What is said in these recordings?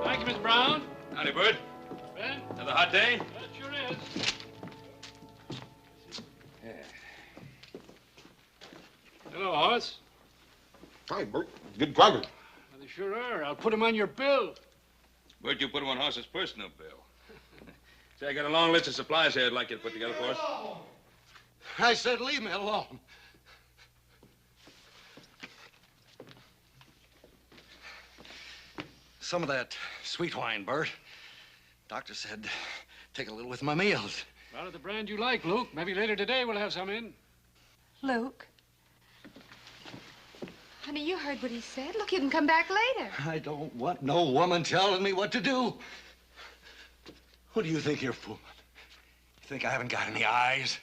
Thank you, Miss Brown. Howdy, Bert. Ben? Another hot day? That sure is. Yeah. Hello, Hoss. Hi, Bert. Good driver. Well, they sure are. I'll put him on your bill. Bert, you put him on Hoss's personal bill. Say, I got a long list of supplies here I'd like you to put together for us. I said leave me alone. Some of that sweet wine, Bert. Doctor said take a little with my meals. Out of the brand you like, Luke. Maybe later today we'll have some in. Luke? Honey, you heard what he said. Look, you can come back later. I don't want no woman telling me what to do. What do you think you're fooling? You think I haven't got any eyes?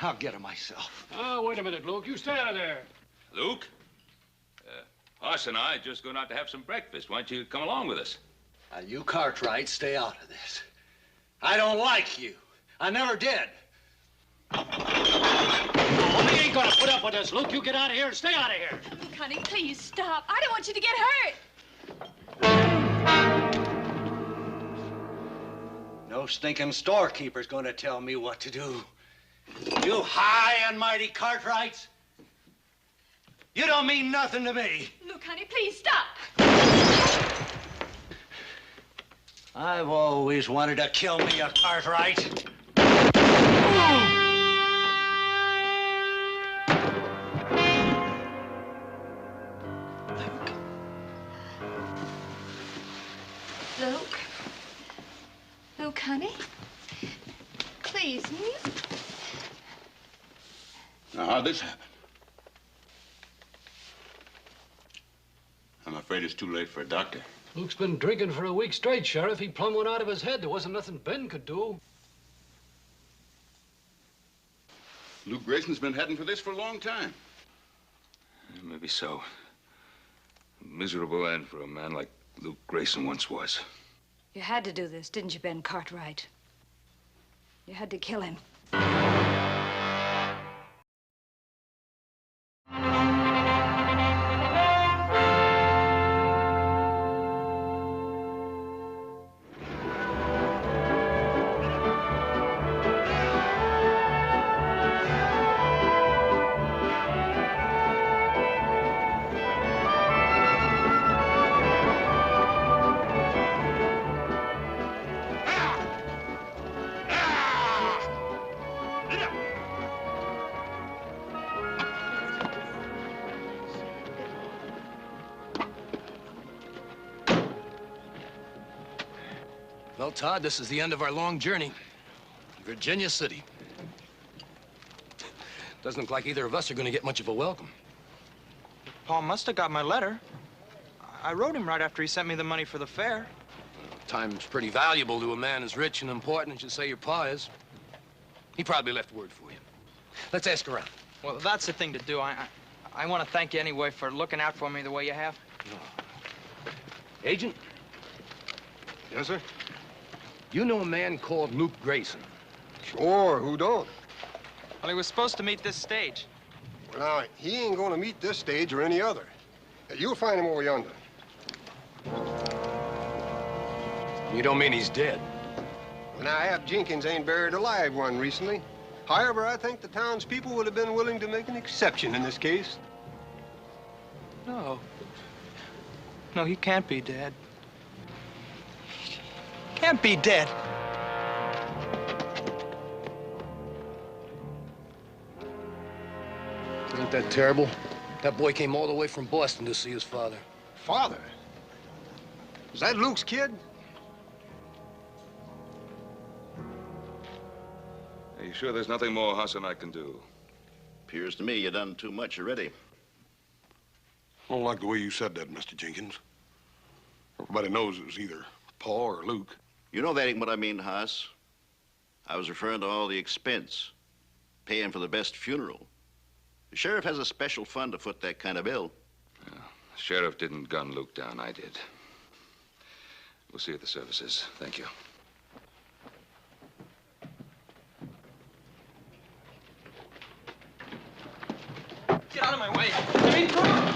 I'll get them myself. Oh, wait a minute, Luke. You stay out of there. Luke? Hoss and I are just going out to have some breakfast. Why don't you come along with us? Now, you Cartwright, stay out of this. I don't like you. I never did. Oh, they ain't gonna put up with this, Luke. You get out of here and stay out of here. Look, honey, please stop. I don't want you to get hurt. No stinking storekeeper's gonna tell me what to do. You high and mighty Cartwrights. You don't mean nothing to me. Look, honey, please stop. I've always wanted to kill me a Cartwright. Luke? Luke, honey? Please, will you? Now, how'd this happen? I'm afraid it's too late for a doctor. Luke's been drinking for a week straight, Sheriff. He plumb went out of his head. There wasn't nothing Ben could do. Luke Grayson's been heading for this for a long time. Maybe so. A miserable end for a man like Luke Grayson once was. You had to do this, didn't you, Ben Cartwright? You had to kill him. Well, Todd, this is the end of our long journey. Virginia City. Doesn't look like either of us are going to get much of a welcome. Paul must have got my letter. I wrote him right after he sent me the money for the fare. Time's pretty valuable to a man as rich and important as you say your pa is. He probably left word for you. Let's ask around. Well, that's the thing to do. I want to thank you anyway for looking out for me the way you have. Agent? Yes, sir? You know a man called Luke Grayson? Sure, who don't? Well, he was supposed to meet this stage. Well, now, he ain't gonna meet this stage or any other. You'll find him over yonder. You don't mean he's dead? Well, now, Ab Jenkins ain't buried a live one recently. However, I think the townspeople would have been willing to make an exception in this case. No. No, he can't be dead. Can't be dead. Ain't that terrible? That boy came all the way from Boston to see his father. Father? Is that Luke's kid? Are you sure there's nothing more Hoss and I can do? Appears to me you done too much already. I don't like the way you said that, Mr. Jenkins. Everybody knows it was either Paul or Luke. You know that ain't what I mean, Hoss. I was referring to all the expense, paying for the best funeral. The sheriff has a special fund to foot that kind of bill. Yeah, the sheriff didn't gun Luke down, I did. We'll see you at the services. Thank you. Get out of my way. Jane, come on.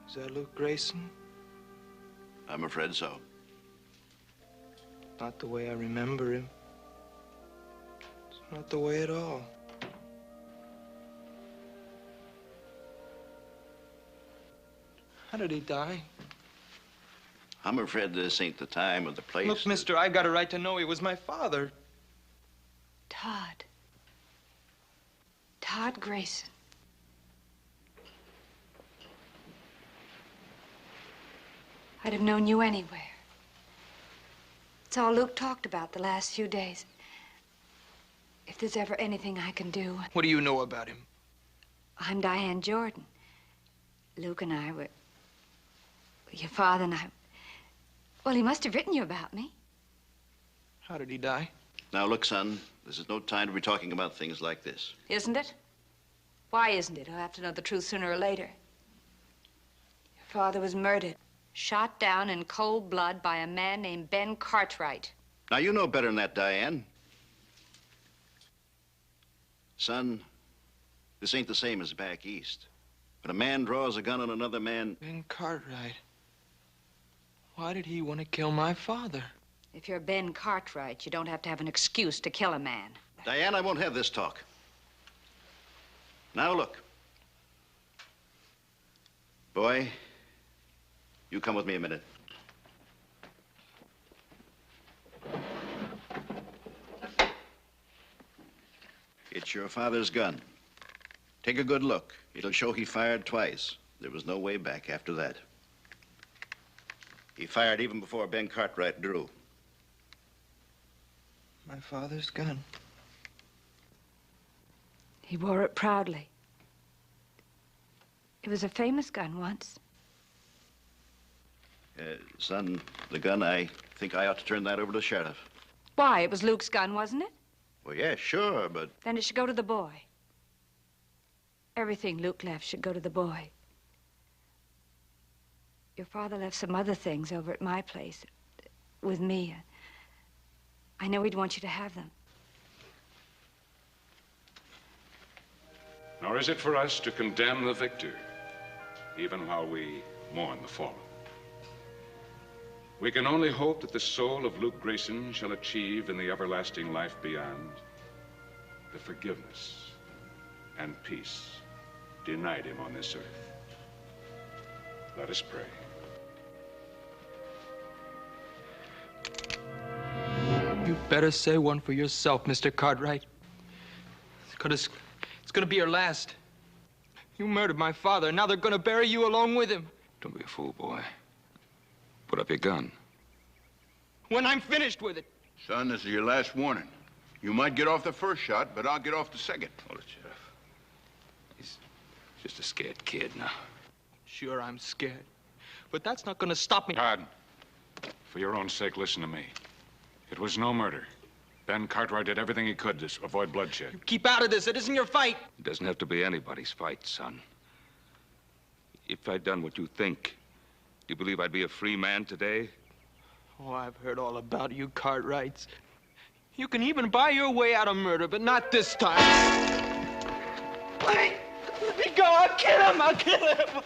Is that Luke Grayson? I'm afraid so. Not the way I remember him. It's not the way at all. How did he die? I'm afraid this ain't the time or the place. Look, mister, I've got a right to know he was my father. Todd. Todd Grayson. I'd have known you anywhere. It's all Luke talked about the last few days. If there's ever anything I can do... What do you know about him? I'm Diane Jordan. Luke and I were... Your father and I... Well, he must have written you about me. How did he die? Now, look, son, this is no time to be talking about things like this. Isn't it? Why isn't it? I'll have to know the truth sooner or later. Your father was murdered. Shot down in cold blood by a man named Ben Cartwright. Now, you know better than that, Diane. Son, this ain't the same as back east. When a man draws a gun on another man... Ben Cartwright. Why did he want to kill my father? If you're Ben Cartwright, you don't have to have an excuse to kill a man. Diane, I won't have this talk. Now, look. Boy, you come with me a minute. It's your father's gun. Take a good look. It'll show he fired twice. There was no way back after that. He fired even before Ben Cartwright drew. My father's gun. He wore it proudly. It was a famous gun once. Son, the gun, I think I ought to turn that over to the sheriff. Why? It was Luke's gun, wasn't it? Well, yeah, sure, but... Then it should go to the boy. Everything Luke left should go to the boy. Your father left some other things over at my place with me. I know he'd want you to have them. Nor is it for us to condemn the victor, even while we mourn the fallen. We can only hope that the soul of Luke Grayson shall achieve in the everlasting life beyond the forgiveness and peace denied him on this earth. Let us pray. You'd better say one for yourself, Mr. Cartwright. It's gonna be your last. You murdered my father, and now they're gonna bury you along with him. Don't be a fool, boy. Put up your gun. When I'm finished with it. Son, this is your last warning. You might get off the first shot, but I'll get off the second. Hold it, Sheriff. He's just a scared kid now. Sure, I'm scared. But that's not gonna stop me. Todd, for your own sake, listen to me. It was no murder. Ben Cartwright did everything he could to avoid bloodshed. You keep out of this. It isn't your fight. It doesn't have to be anybody's fight, son. If I'd done what you think, do you believe I'd be a free man today? Oh, I've heard all about you, Cartwrights. You can even buy your way out of murder, but not this time. Let me go. I'll kill him. I'll kill him.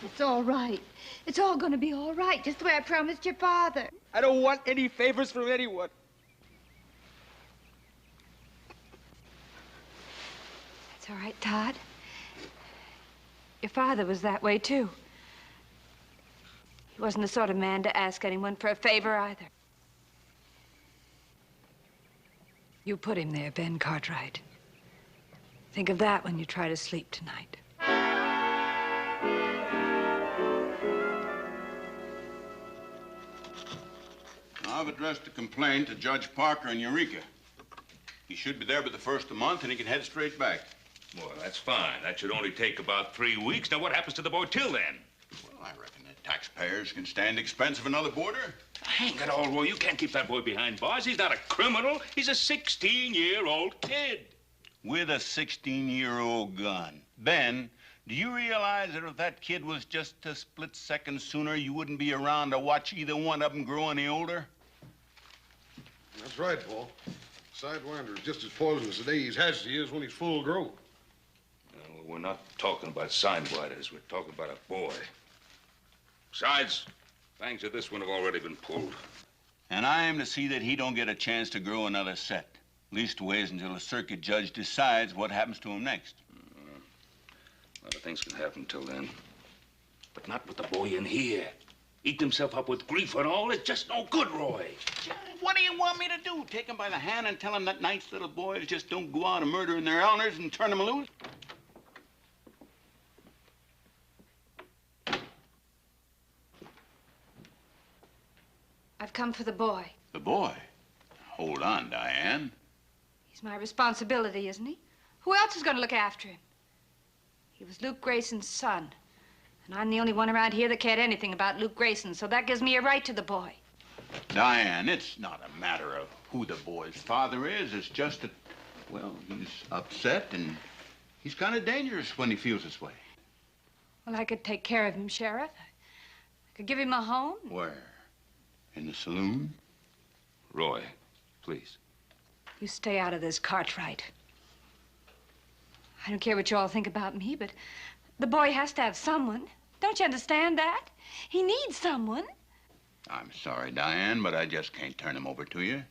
It's all right. It's all going to be all right, just the way I promised your father. I don't want any favors from anyone. It's all right, Todd. Your father was that way, too. He wasn't the sort of man to ask anyone for a favor, either. You put him there, Ben Cartwright. Think of that when you try to sleep tonight. I've addressed the complaint to Judge Parker in Eureka. He should be there by the first of the month, and he can head straight back. Well, that's fine. That should only take about 3 weeks. Now, what happens to the boy till then? Well, I reckon the taxpayers can stand the expense of another boarder. Hang it all, Roy. You can't keep that boy behind bars. He's not a criminal. He's a 16-year-old kid. With a 16-year-old gun. Ben, do you realize that if that kid was just a split second sooner, you wouldn't be around to watch either one of them grow any older? That's right, Paul. Sidewinder is just as poisonous today as he is when he's full grown. No, we're not talking about sidewinders. We're talking about a boy. Besides, fangs of this one have already been pulled. And I am to see that he don't get a chance to grow another set. Leastways until a circuit judge decides what happens to him next. A lot of things can happen till then. But not with the boy in here. Eating himself up with grief and all. It's just no good, Roy. What do you want me to do? Take him by the hand and tell him that nice little boys just don't go out and murdering their elders and turn them loose? I've come for the boy. The boy? Hold on, Diane. He's my responsibility, isn't he? Who else is going to look after him? He was Luke Grayson's son. And I'm the only one around here that cared anything about Luke Grayson, so that gives me a right to the boy. Diane, it's not a matter of who the boy's father is. It's just that, well, he's upset and he's kind of dangerous when he feels this way. Well, I could take care of him, Sheriff. I could give him a home. Where? In the saloon? Roy, please. You stay out of this, Cartwright. I don't care what you all think about me, but the boy has to have someone. Don't you understand that? He needs someone. I'm sorry, Diane, but I just can't turn him over to you.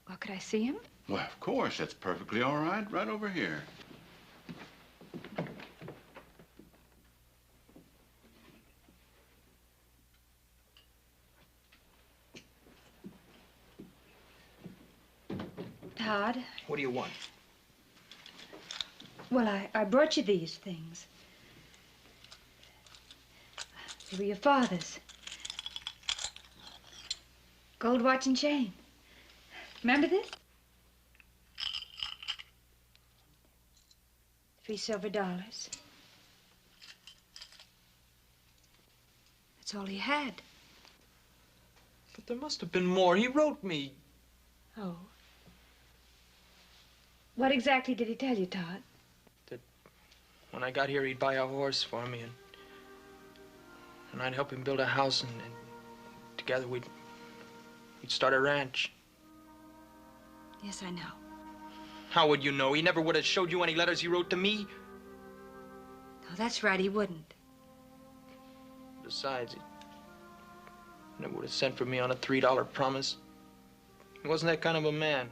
Well, could I see him? Well, of course. That's perfectly all right. Right over here. Todd? What do you want? Well, I brought you these things. They were your father's. Gold watch and chain. Remember this? 3 silver dollars. That's all he had. But there must have been more. He wrote me. Oh. What exactly did he tell you, Todd? That when I got here, he'd buy a horse for me, and I'd help him build a house, and together we'd start a ranch. Yes, I know. How would you know? He never would have showed you any letters he wrote to me. No, that's right, he wouldn't. Besides, he never would have sent for me on a $3 promise. He wasn't that kind of a man.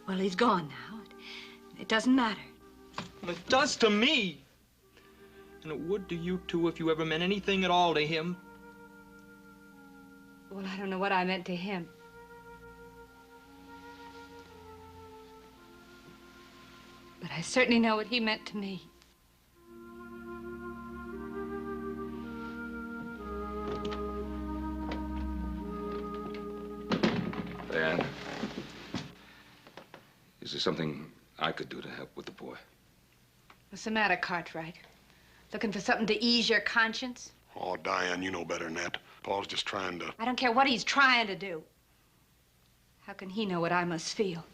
Well, he's gone now. It doesn't matter. Well, it does to me. And it would to you, too, if you ever meant anything at all to him. Well, I don't know what I meant to him. But I certainly know what he meant to me. Diane, is there something I could do to help with the boy? What's the matter, Cartwright? Looking for something to ease your conscience? Oh, Diane, you know better than that. Paul's just trying to... I don't care what he's trying to do. How can he know what I must feel?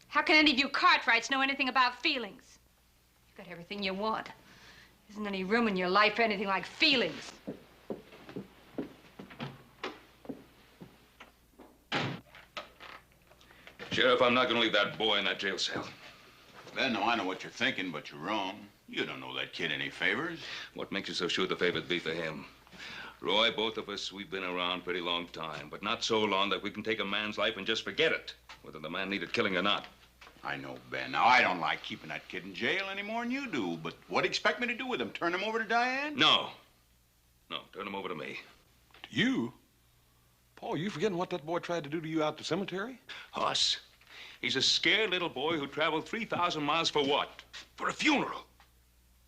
How can any of you Cartwrights know anything about feelings? You've got everything you want. Isn't any room in your life for anything like feelings? Sheriff, I'm not going to leave that boy in that jail cell. Ben, I know what you're thinking, but you're wrong. You don't know that kid any favors. What makes you so sure the favor'd be for him? Roy, both of us, we've been around a pretty long time, but not so long that we can take a man's life and just forget it, whether the man needed killing or not. I know, Ben. Now, I don't like keeping that kid in jail any more than you do, but what do you expect me to do with him? Turn him over to Diane? No. No, turn him over to me. To you? Paul, you forgetting what that boy tried to do to you out at the cemetery? Us? He's a scared little boy who traveled 3,000 miles for what? For a funeral.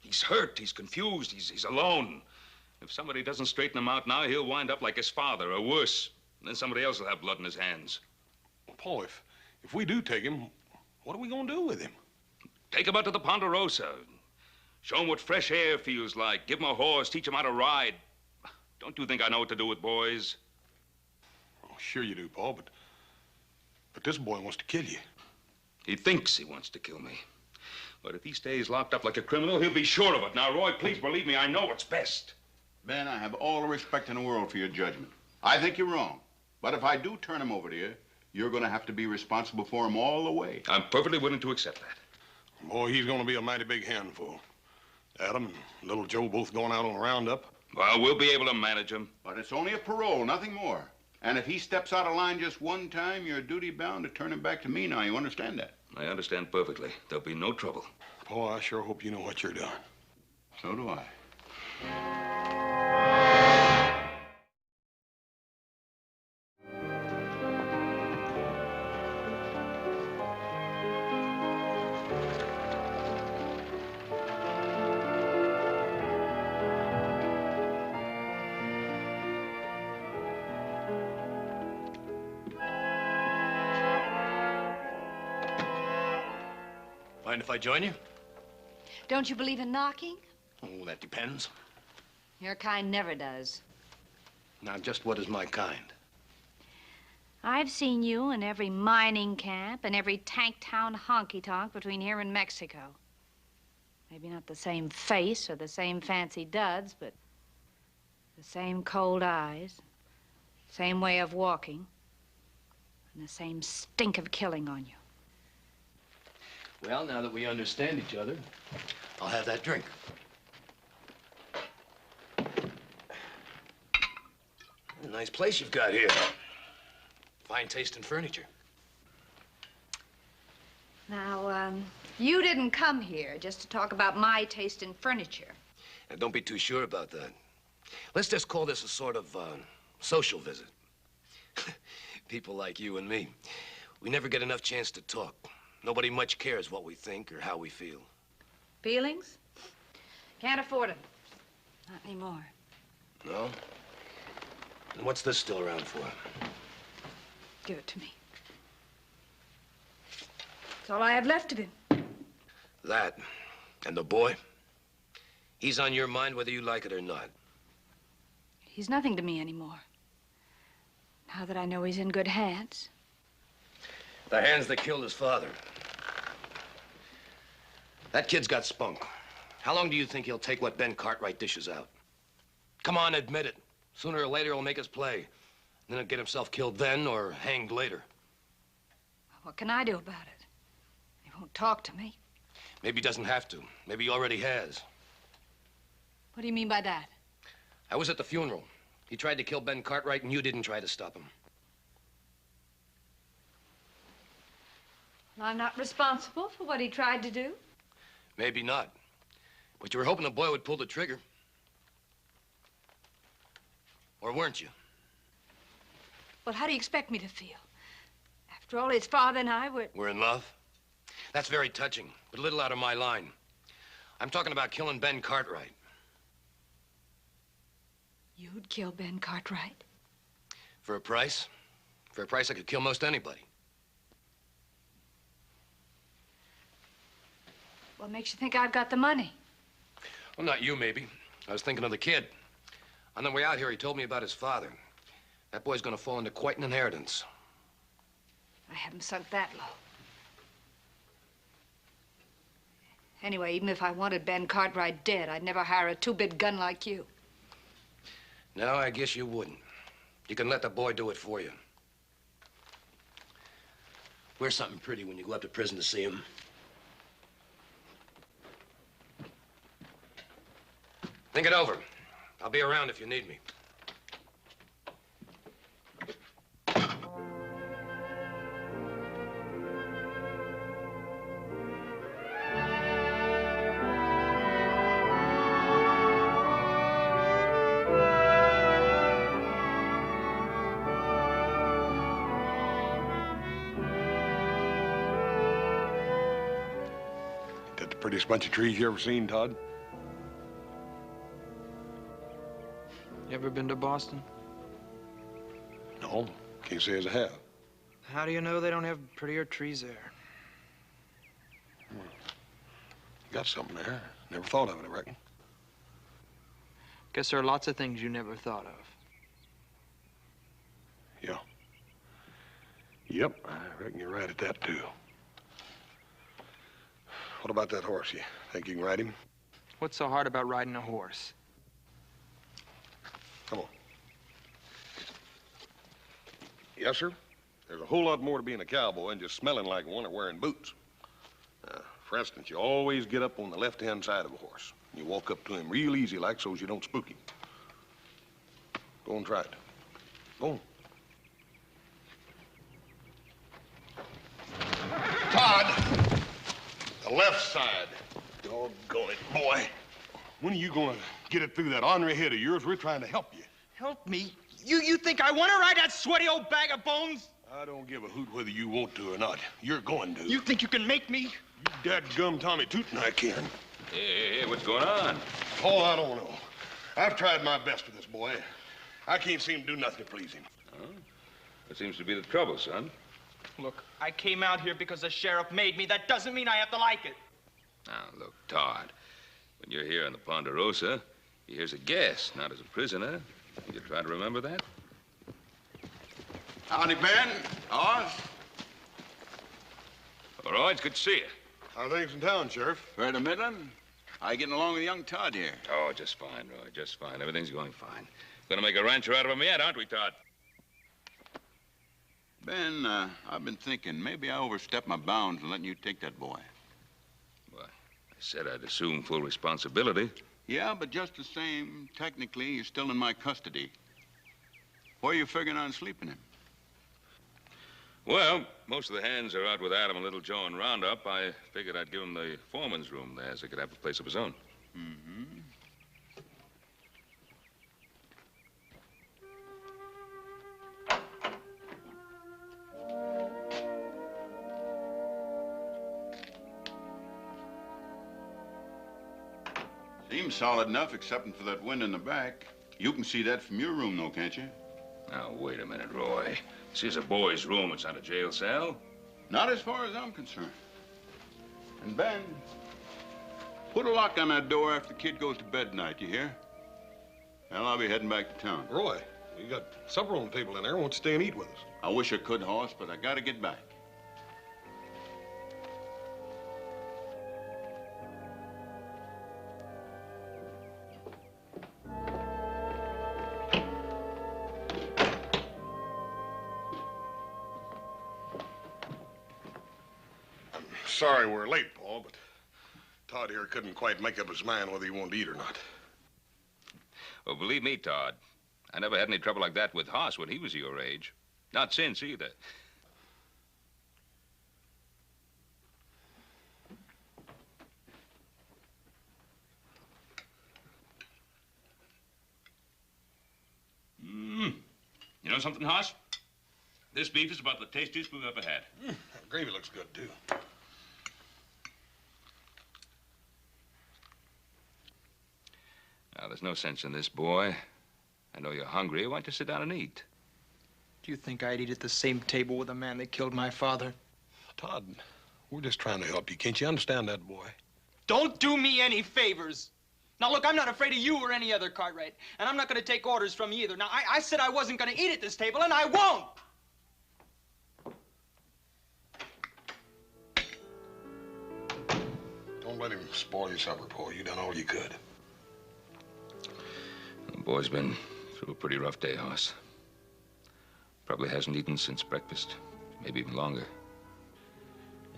He's hurt, he's confused, he's alone. If somebody doesn't straighten him out now, he'll wind up like his father, or worse. And then somebody else will have blood in his hands. Paul, if we do take him, what are we gonna do with him? Take him out to the Ponderosa. Show him what fresh air feels like. Give him a horse, teach him how to ride. Don't you think I know what to do with boys? Oh, sure you do, Paul, but this boy wants to kill you. He thinks he wants to kill me. But if he stays locked up like a criminal, he'll be sure of it. Now, Roy, please believe me, I know what's best. Ben, I have all the respect in the world for your judgment. I think you're wrong. But if I do turn him over to you, you're going to have to be responsible for him all the way. I'm perfectly willing to accept that. Boy, he's gonna be a mighty big handful. Adam and little Joe both going out on a roundup. Well, we'll be able to manage him. But it's only a parole, nothing more. And if he steps out of line just one time, you're duty-bound to turn him back to me now. You understand that? I understand perfectly. There'll be no trouble. Paul, I sure hope you know what you're doing. So do I. Mind if I join you? Don't you believe in knocking? Oh, that depends. Your kind never does. Now, just what is my kind? I've seen you in every mining camp and every tank town honky-tonk between here and Mexico. Maybe not the same face or the same fancy duds, but the same cold eyes, same way of walking, and the same stink of killing on you. Well, now that we understand each other, I'll have that drink. A nice place you've got here. Fine taste in furniture. Now, you didn't come here just to talk about my taste in furniture. Now, don't be too sure about that. Let's just call this a sort of social visit. People like you and me, we never get enough chance to talk. Nobody much cares what we think or how we feel. Feelings? Can't afford them. Not anymore. No? And what's this still around for? Give it to me. It's all I have left of him. That and the boy, he's on your mind whether you like it or not. He's nothing to me anymore. Now that I know he's in good hands. The hands that killed his father. That kid's got spunk. How long do you think he'll take what Ben Cartwright dishes out? Come on, admit it. Sooner or later, he'll make his play. Then he'll get himself killed then or hanged later. What can I do about it? He won't talk to me. Maybe he doesn't have to. Maybe he already has. What do you mean by that? I was at the funeral. He tried to kill Ben Cartwright, and you didn't try to stop him. I'm not responsible for what he tried to do. Maybe not. But you were hoping the boy would pull the trigger. Or weren't you? Well, how do you expect me to feel? After all, his father and I were... We're in love? That's very touching, but a little out of my line. I'm talking about killing Ben Cartwright. You'd kill Ben Cartwright? For a price? For a price I could kill most anybody. What makes you think I've got the money? Well, not you, maybe. I was thinking of the kid. On the way out here, he told me about his father. That boy's gonna fall into quite an inheritance. I haven't sunk that low. Anyway, even if I wanted Ben Cartwright dead, I'd never hire a two-bit gun like you. No, I guess you wouldn't. You can let the boy do it for you. Wear something pretty when you go up to prison to see him. Think it over. I'll be around if you need me. That the prettiest bunch of trees you ever seen, Todd? You ever been to Boston? No, can't say as I have. How do you know they don't have prettier trees there? Got something there. Never thought of it, I reckon. Guess there are lots of things you never thought of. Yeah. Yep, I reckon you're right at that, too. What about that horse? You think you can ride him? What's so hard about riding a horse? Come on. Yes, sir? There's a whole lot more to being a cowboy than just smelling like one or wearing boots. For instance, you always get up on the left-hand side of a horse. You walk up to him real easy like so as you don't spook him. Go and try it. Go on. Todd! The left side. Doggone it, boy. When are you gonna get it through that ornery head of yours? We're trying to help you. Help me? You think I want to ride that sweaty old bag of bones? I don't give a hoot whether you want to or not. You're going to. You think you can make me? You dadgum Tommy Tootin' I can. Hey, what's going on? Oh, I don't know. I've tried my best with this boy. I can't seem to do nothing to please him. Huh? That seems to be the trouble, son. Look, I came out here because the sheriff made me. That doesn't mean I have to like it. Now, look, Todd, when you're here in the Ponderosa, you're here as a guest, not as a prisoner. You try to remember that? Howdy, Ben. Oz. All right, it's good to see you. How are things in town, Sheriff? Fair to Midland. How you getting along with young Todd here? Oh, just fine, Roy, just fine. Everything's going fine. Gonna make a rancher out of him yet, aren't we, Todd? Ben, I've been thinking maybe I overstepped my bounds in letting you take that boy. Well, I said I'd assume full responsibility. Yeah, but just the same, technically, you're still in my custody. Where are you figuring on sleeping him? Well, most of the hands are out with Adam and Little Joe and Roundup. I figured I'd give him the foreman's room there so he could have a place of his own. Mm-hmm. Seems solid enough, excepting for that wind in the back. You can see that from your room, though, can't you? Now, wait a minute, Roy. This is a boy's room. It's not a jail cell. Not as far as I'm concerned. And Ben, put a lock on that door after the kid goes to bed tonight, you hear? Well, I'll be heading back to town. Roy, we got supper on the table in there. Won't you stay and eat with us? I wish I could, Hoss, but I gotta get back. Sorry we're late, Paul, but Todd here couldn't quite make up his mind whether he wanted to eat or not. Well, believe me, Todd, I never had any trouble like that with Hoss when he was your age. Not since, either. You know something, Hoss? This beef is about the tastiest we've ever had. The gravy looks good, too. Now, there's no sense in this, boy. I know you're hungry. Why don't you sit down and eat? Do you think I'd eat at the same table with a man that killed my father? Todd, we're just trying to help you. Can't you understand that, boy? Don't do me any favors. Now, look, I'm not afraid of you or any other Cartwright, and I'm not going to take orders from you either. Now, I said I wasn't going to eat at this table, and I won't. Don't let him spoil your supper, Paul. You done all you could. The boy's been through a pretty rough day, Hoss. Probably hasn't eaten since breakfast, maybe even longer.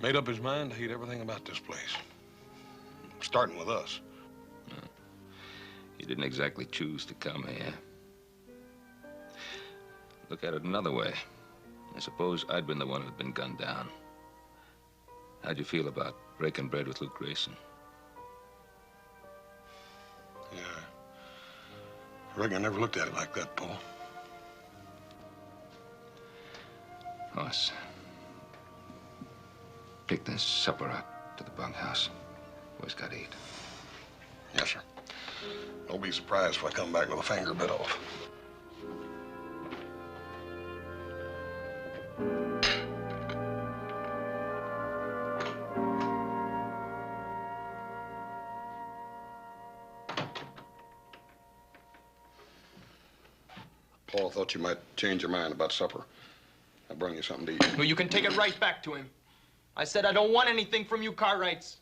Made up his mind to hate everything about this place. Starting with us. He didn't exactly choose to come here. Look at it another way. I suppose I'd been the one who'd been gunned down. How'd you feel about breaking bread with Luke Grayson? Yeah. I reckon I never looked at it like that, Paul. Hoss, pick this supper up to the bunkhouse. Boys got to eat. Yes, sir. Don't be surprised if I come back with a finger bit off. Paul thought you might change your mind about supper. I brought you something to eat. Well, you can take it right back to him. I said I don't want anything from you Cartwrights.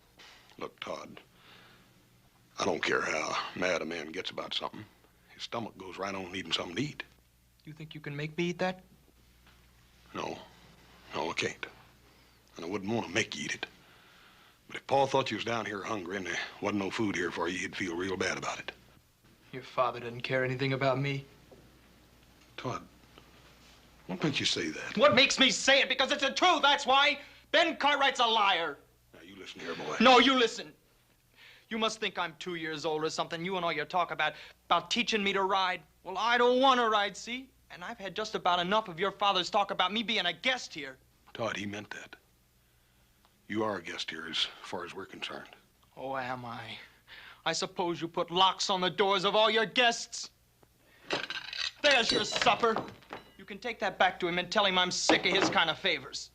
Look, Todd, I don't care how mad a man gets about something. His stomach goes right on needing something to eat. You think you can make me eat that? No, I can't. And I wouldn't want to make you eat it. But if Paul thought you was down here hungry and there wasn't no food here for you, he'd feel real bad about it. Your father doesn't care anything about me. Todd, what makes you say that? What makes me say it? Because it's the truth, that's why. Ben Cartwright's a liar. Now, you listen here, boy. No, you listen. You must think I'm 2 years old or something. You and all your talk about teaching me to ride. Well, I don't want to ride, see? And I've had just about enough of your father's talk about me being a guest here. Todd, he meant that. You are a guest here as far as we're concerned. Oh, am I? I suppose you put locks on the doors of all your guests. There's your supper. You can take that back to him and tell him I'm sick of his kind of favors.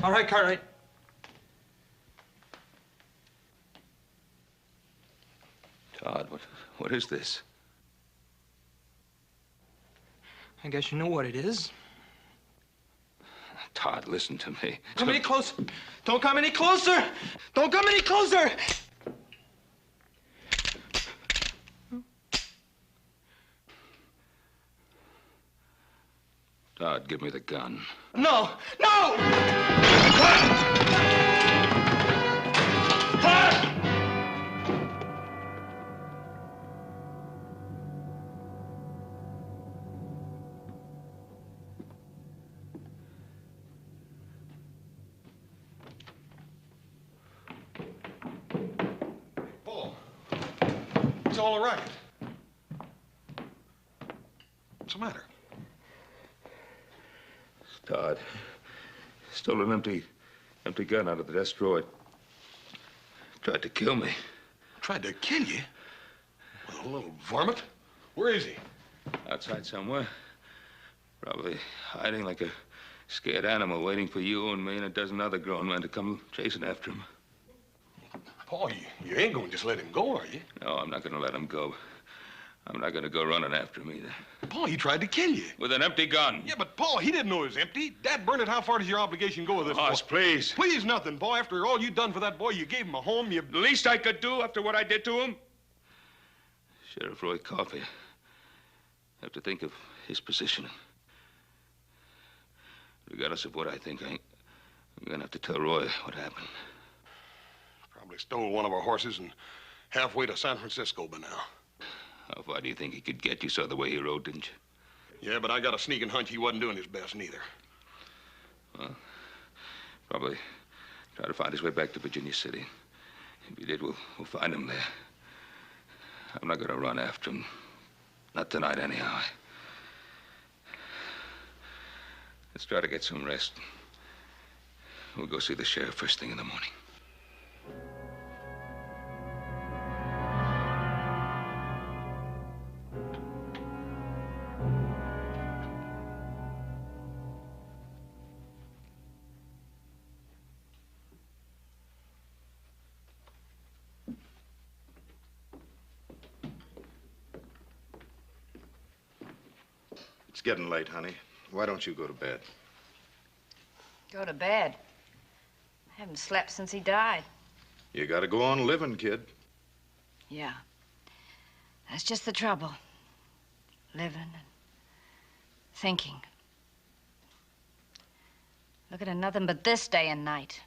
All right, Cartwright. Todd, what is this? I guess you know what it is. Todd, listen to me. Come any closer. Don't come any closer. Don't come any closer. Todd, give me the gun. No! No! It's all right. What's the matter? Todd stole an empty gun out of the desk drawer. Tried to kill me. Tried to kill you? Well, a little varmint. Where is he? Outside somewhere. Probably hiding like a scared animal, waiting for you and me and a dozen other grown men to come chasing after him. Paul, you ain't gonna just let him go, are you? No, I'm not gonna let him go. I'm not gonna go running after him either. Paul, he tried to kill you. With an empty gun. Yeah, but Paul, he didn't know it was empty. Dad Bernard, how far does your obligation go with this Hoss, boy? please. Please nothing, boy. After all you done for that boy, you gave him a home, you... The least I could do after what I did to him? Sheriff Roy Coffey. Have to think of his position. Regardless of what I think, I'm gonna have to tell Roy what happened. Probably stole one of our horses and halfway to San Francisco by now. How far do you think he could get? You saw the way he rode, didn't you? Yeah, but I got a sneaking hunch he wasn't doing his best neither. Well, probably try to find his way back to Virginia City. If he did, we'll find him there. I'm not gonna run after him. Not tonight, anyhow. Let's try to get some rest. We'll go see the sheriff first thing in the morning. It's getting late, honey. Why don't you go to bed? Go to bed. I haven't slept since he died. You gotta go on living, kid. Yeah. That's just the trouble. Living and thinking. Looking at nothing but this day and night.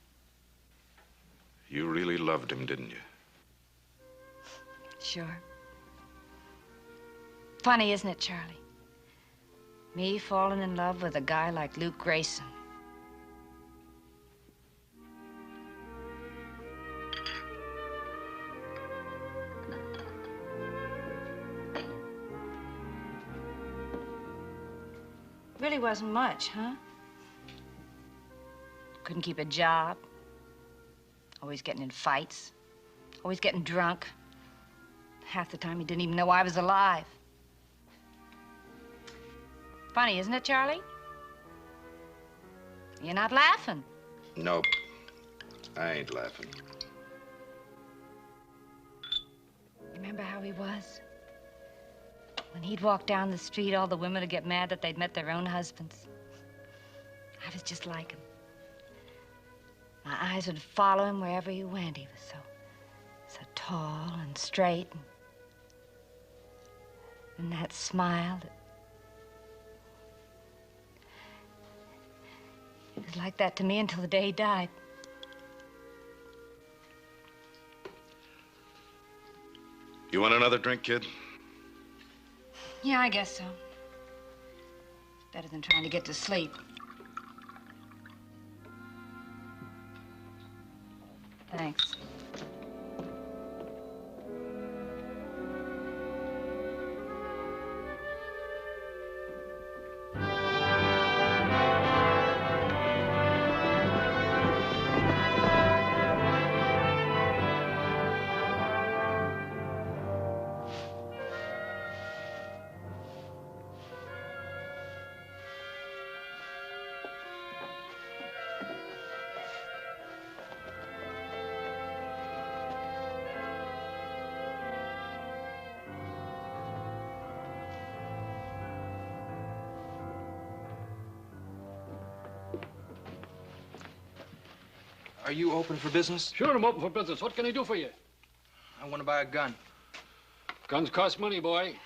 You really loved him, didn't you? Sure. Funny, isn't it, Charlie? Me falling in love with a guy like Luke Grayson. Really wasn't much, huh? Couldn't keep a job. Always getting in fights. Always getting drunk. Half the time he didn't even know I was alive. Funny, isn't it, Charlie? You're not laughing. Nope. I ain't laughing. Remember how he was? When he'd walk down the street, all the women would get mad that they'd met their own husbands. I was just like him. My eyes would follow him wherever he went. He was so tall and straight. And that smile that... It was like that to me until the day he died. You want another drink, kid? Yeah, I guess so. Better than trying to get to sleep. Thanks. Are you open for business? Sure, I'm open for business. What can I do for you? I want to buy a gun. Guns cost money, boy.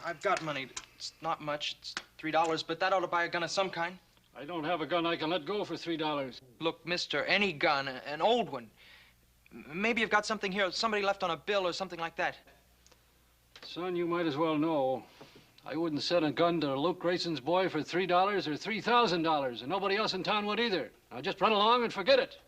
I've got money. It's not much. It's $3, but that ought to buy a gun of some kind. I don't have a gun I can let go for $3. Look, mister, any gun, an old one. Maybe you've got something here somebody left on a bill or something like that. Son, you might as well know. I wouldn't sell a gun to Luke Grayson's boy for $3 or $3,000, and nobody else in town would either. Now just run along and forget it.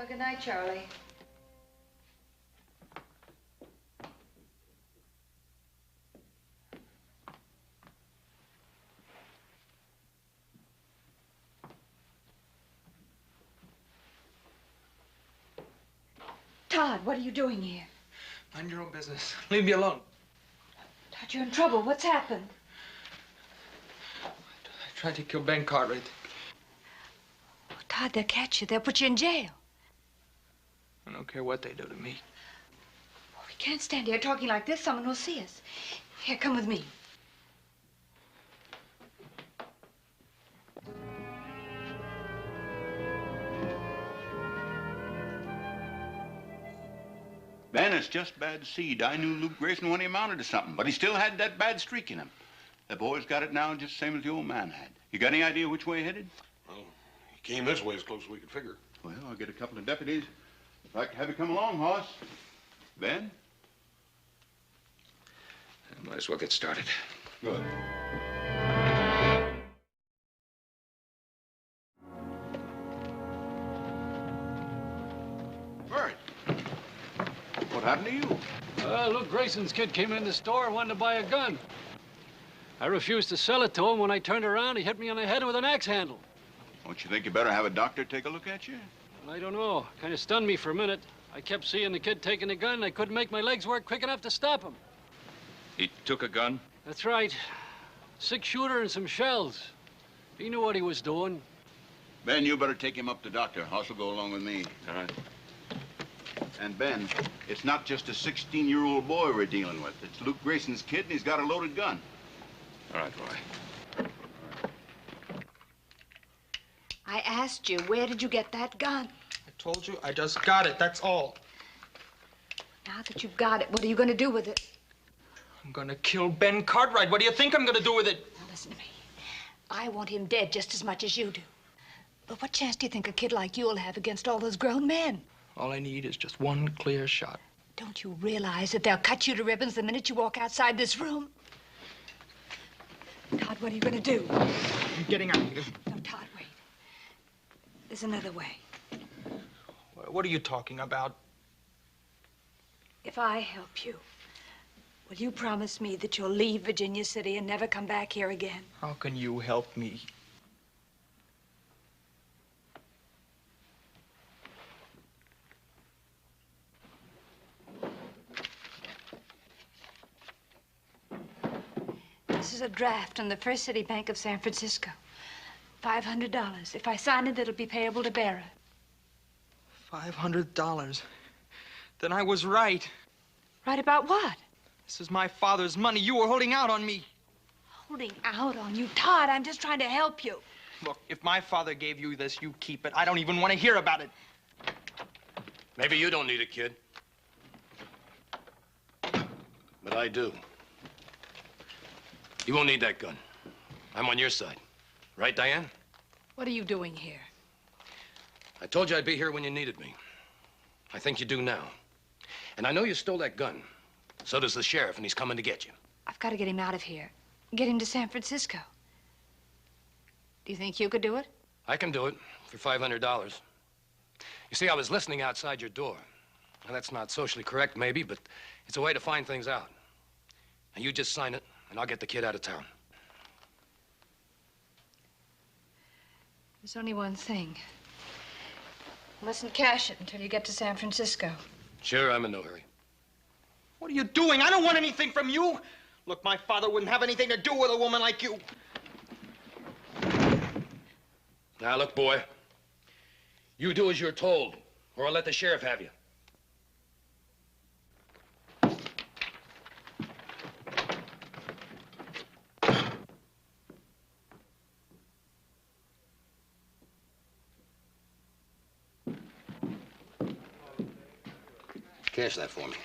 Well, good night, Charlie. Todd, what are you doing here? Mind your own business. Leave me alone. Todd, you're in trouble. What's happened? I tried to kill Ben Cartwright. Oh, Todd, they'll catch you. They'll put you in jail. I don't care what they do to me. Oh, we can't stand here talking like this. Someone will see us. Here, come with me. Ben, it's just bad seed. I knew Luke Grayson when he amounted to something, but he still had that bad streak in him. The boy's got it now just the same as the old man had. You got any idea which way he headed? Well, he came this way as close as we could figure. Well, I'll get a couple of deputies. If I could have you come along, Hoss. Ben? I might as well get started. Good. Bert, what happened to you? Luke Grayson's kid came in the store and wanted to buy a gun. I refused to sell it to him. When I turned around, he hit me on the head with an axe handle. Don't you think you better have a doctor take a look at you? Well, I don't know. Kind of stunned me for a minute. I kept seeing the kid taking the gun, and I couldn't make my legs work quick enough to stop him. He took a gun? That's right. 6-shooter and some shells. He knew what he was doing. Ben, you better take him up to doctor. Hoss will go along with me. All right. And Ben, it's not just a 16-year-old boy we're dealing with. It's Luke Grayson's kid, and he's got a loaded gun. All right, boy. I asked you, where did you get that gun? I told you, I just got it, that's all. Now that you've got it, what are you going to do with it? I'm gonna kill Ben Cartwright. What do you think I'm gonna do with it? Now, listen to me. I want him dead just as much as you do. But what chance do you think a kid like you'll have against all those grown men? All I need is just one clear shot. Don't you realize that they'll cut you to ribbons the minute you walk outside this room? Todd, what are you going to do? I'm getting out of here. No, Todd, wait. There's another way. What are you talking about? If I help you, will you promise me that you'll leave Virginia City and never come back here again? How can you help me? This is a draft on the First City Bank of San Francisco. $500. If I sign it, it'll be payable to bearer. $500. Then I was right. Right about what? This is my father's money. You were holding out on me. Holding out on you? Todd, I'm just trying to help you. Look, if my father gave you this, you keep it. I don't even want to hear about it. Maybe you don't need it, kid. But I do. You won't need that gun. I'm on your side. Right, Diane? What are you doing here? I told you I'd be here when you needed me. I think you do now. And I know you stole that gun. So does the sheriff, and he's coming to get you. I've got to get him out of here. Get him to San Francisco. Do you think you could do it? I can do it for $500. You see, I was listening outside your door. Now, that's not socially correct, maybe, but it's a way to find things out. Now, you just sign it, and I'll get the kid out of town. There's only one thing. You mustn't cash it until you get to San Francisco. Sure, I'm in no hurry. What are you doing? I don't want anything from you. Look, my father wouldn't have anything to do with a woman like you. Now, look, boy. You do as you're told, or I'll let the sheriff have you. Cash that for me.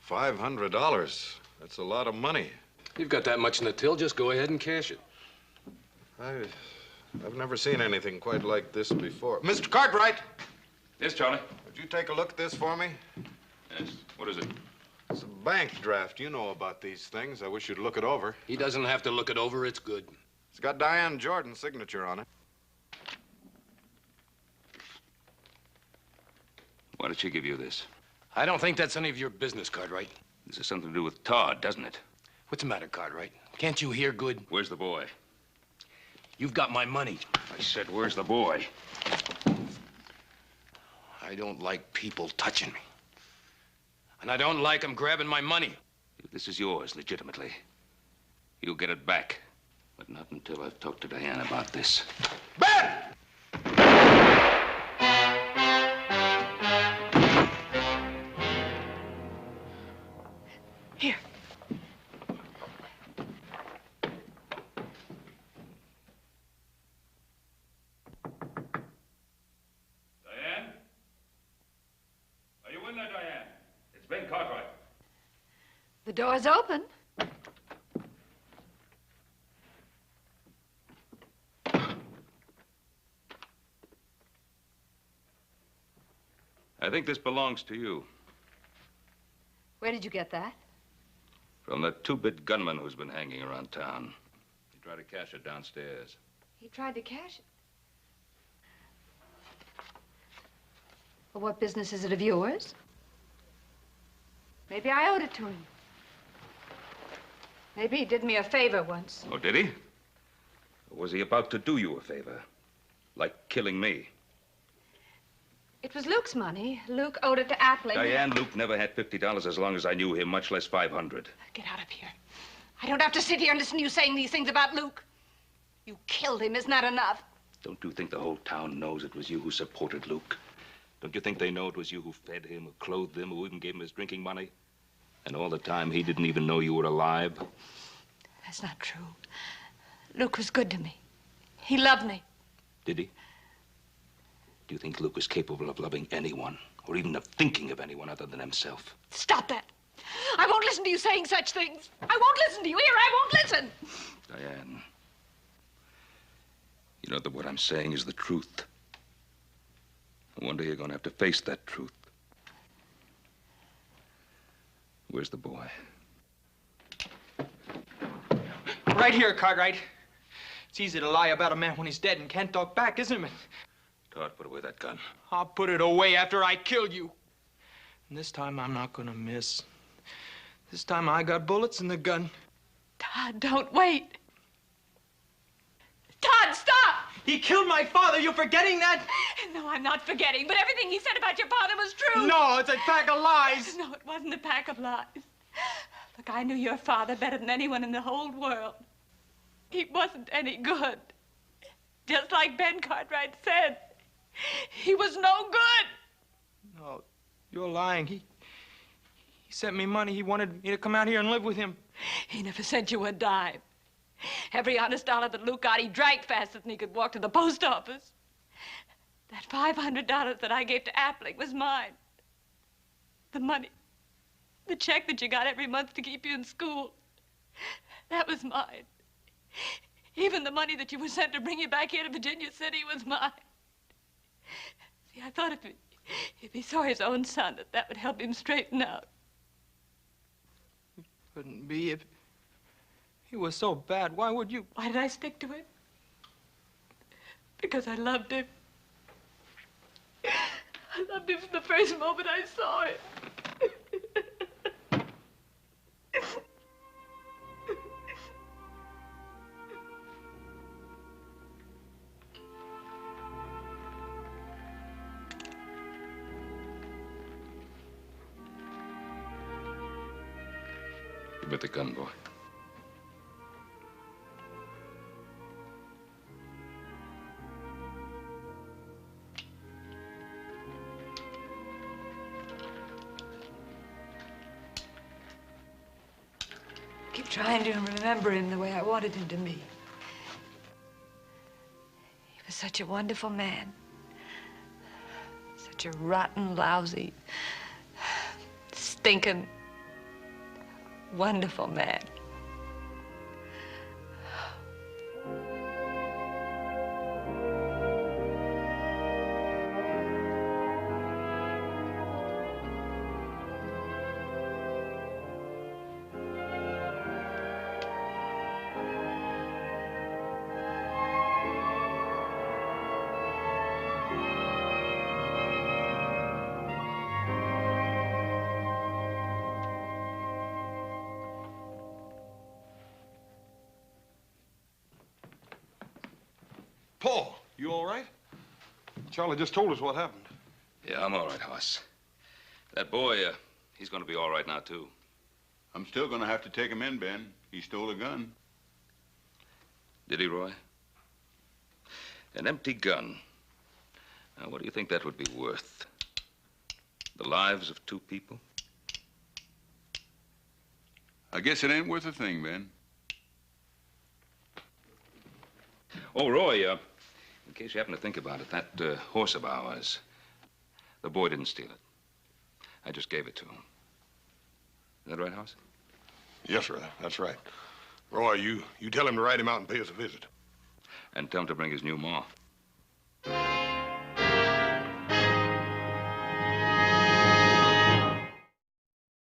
$500. That's a lot of money. You've got that much in the till, just go ahead and cash it. I've never seen anything quite like this before. Mr. Cartwright! Yes, Charlie? Would you take a look at this for me? Yes. What is it? It's a bank draft. You know about these things. I wish you'd look it over. He doesn't have to look it over. It's good. It's got Diane Jordan's signature on it. Why did she give you this? I don't think that's any of your business, Cartwright. This has something to do with Todd, doesn't it? What's the matter, Cartwright? Can't you hear good? Where's the boy? You've got my money. I said, where's the boy? I don't like people touching me. And I don't like them grabbing my money. This is yours, legitimately. You'll get it back. But not until I've talked to Diane about this. Ben! Here. Diane? Are you in there, Diane? It's Ben Cartwright. The door's open. I think this belongs to you. Where did you get that? From that two-bit gunman who's been hanging around town. He tried to cash it downstairs. He tried to cash it. Well, what business is it of yours? Maybe I owed it to him. Maybe he did me a favor once. Oh, did he? Or was he about to do you a favor? Like killing me? It was Luke's money. Luke owed it to Appling. Diane, Luke never had $50 as long as I knew him, much less 500. Get out of here. I don't have to sit here and listen to you saying these things about Luke. You killed him. Isn't that enough? Don't you think the whole town knows it was you who supported Luke? Don't you think they know it was you who fed him, who clothed him, who even gave him his drinking money? And all the time, he didn't even know you were alive? That's not true. Luke was good to me. He loved me. Did he? Do you think Luke was capable of loving anyone, or even of thinking of anyone other than himself? Stop that. I won't listen to you saying such things. I won't listen to you. Here, I won't listen. Diane, you know that what I'm saying is the truth. And one day you're going to have to face that truth. Where's the boy? Right here, Cartwright. It's easy to lie about a man when he's dead and can't talk back, isn't it? Todd, put away that gun. I'll put it away after I kill you. And this time I'm not gonna miss. This time I got bullets in the gun. Todd, don't wait. Todd, stop! He killed my father. You forgetting that? No, I'm not forgetting, but everything he said about your father was true. No, it's a pack of lies. No, it wasn't a pack of lies. Look, I knew your father better than anyone in the whole world. He wasn't any good. Just like Ben Cartwright said. He was no good. No, you're lying. He sent me money. He wanted me to come out here and live with him. He never sent you a dime. Every honest dollar that Luke got, he dragged faster than he could walk to the post office. That $500 that I gave to Appling was mine. The money, the check that you got every month to keep you in school, that was mine. Even the money that you were sent to bring you back here to Virginia City was mine. See, I thought if he saw his own son, that would help him straighten out. Couldn't be if he was so bad. Why would you? Why did I stick to him? Because I loved him. I loved him from the first moment I saw him. Give me the gun, boy. Keep trying to remember him the way I wanted him to be. He was such a wonderful man. Such a rotten, lousy, stinking, wonderful man. Paul, you all right? Charlie just told us what happened. Yeah, I'm all right, Hoss. That boy, he's gonna be all right now, too. I'm still gonna have to take him in, Ben. He stole a gun. Did he, Roy? An empty gun. Now, what do you think that would be worth? The lives of 2 people? I guess it ain't worth a thing, Ben. Oh, Roy, in case you happen to think about it, that horse of ours, the boy didn't steal it. I just gave it to him. Is that right, Hoss? Yes, sir, that's right. Roy, you tell him to ride him out and pay us a visit. And tell him to bring his new ma.